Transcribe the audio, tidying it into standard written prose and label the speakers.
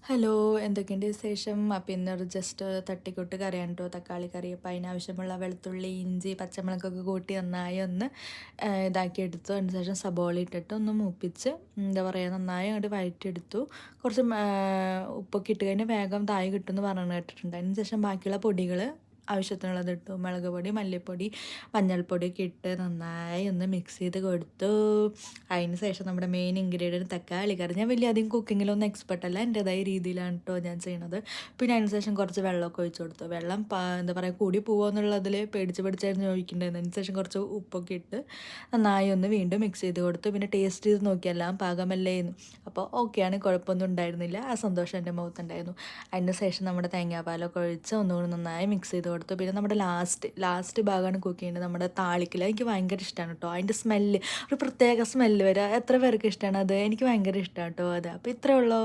Speaker 1: Hello, എന്തൊക്കെയുണ്ട് വിശേഷം? അപ്പോൾ ഇന്നൊരു ജസ്റ്റ് തട്ടിക്കൂട്ട് കറിയാണ് കേട്ടോ, തക്കാളി കറി. അപ്പോൾ അതിനാവശ്യമുള്ള വെളുത്തുള്ളി, ഇഞ്ചി, പച്ചമുളകൊക്കെ കൂട്ടി നന്നായി ഒന്ന് ഇതാക്കി എടുത്തു. അതിന് ശേഷം സബോള ഇട്ടിട്ട് ഒന്ന് മൂപ്പിച്ച് എന്താ പറയുക നന്നായി അങ്ങോട്ട് വഴറ്റിയെടുത്തു. കുറച്ച് ഉപ്പൊക്കെ ഇട്ട് കഴിഞ്ഞാൽ വേഗം താഴെ കിട്ടുമെന്ന് പറഞ്ഞു കേട്ടിട്ടുണ്ട്. അതിന് ശേഷം ബാക്കിയുള്ള പൊടികൾ ആവശ്യത്തിനുള്ളത് ഇട്ടു. മുളക് പൊടി, മല്ലിപ്പൊടി, മഞ്ഞൾപ്പൊടിയൊക്കെ ഇട്ട് നന്നായി ഒന്ന് മിക്സ് ചെയ്ത് കൊടുത്തു. അതിന് ശേഷം നമ്മുടെ മെയിൻ ഇൻഗ്രീഡിയൻറ്റ് തക്കാളി കറി. ഞാൻ വലിയ അധികം കുക്കിങ്ങിലൊന്നും എക്സ്പെർട്ട് അല്ല, എൻ്റെതായ രീതിയിലാണ് കേട്ടോ ഞാൻ ചെയ്യണത്. പിന്നെ അതിന് ശേഷം കുറച്ച് വെള്ളമൊക്കെ ഒഴിച്ച് കൊടുത്തു. വെള്ളം എന്താ പറയുക കൂടി പോകുമോ എന്നുള്ളതിൽ പേടിച്ചായിരുന്നു ഒഴിക്കേണ്ടത്. അതിന് ശേഷം കുറച്ച് ഉപ്പൊക്കെ ഇട്ട് നന്നായി ഒന്ന് വീണ്ടും മിക്സ് ചെയ്ത് കൊടുത്തു. പിന്നെ ടേസ്റ്റ് ചെയ്ത് നോക്കിയെല്ലാം പാകമല്ലേന്ന്. അപ്പോൾ ഓക്കെയാണ്, കുഴപ്പമൊന്നും ഉണ്ടായിരുന്നില്ല. ആ സന്തോഷം എൻ്റെ മുഖത്തുണ്ടായിരുന്നു. അതിന് ശേഷം നമ്മുടെ തേങ്ങാപ്പാലൊക്കെ ഒഴിച്ച് ഒന്നുകൂടി നന്നായി മിക്സ് ചെയ്ത് കൊടുത്തു. പിന്നെ നമ്മുടെ ലാസ്റ്റ് ഭാഗമാണ് കുക്ക് ചെയ്യേണ്ടത്, നമ്മുടെ താളിക്കൽ. എനിക്ക് ഭയങ്കര ഇഷ്ടമാണ് കേട്ടോ അതിൻ്റെ സ്മെല്ല്, ഒരു പ്രത്യേക സ്മെല്ല് വരിക. എത്ര പേർക്ക് ഇഷ്ടമാണ് അത്? എനിക്ക് ഭയങ്കര ഇഷ്ടമാണ് കേട്ടോ അത്. അപ്പോൾ ഇത്രയേ ഉള്ളൂ.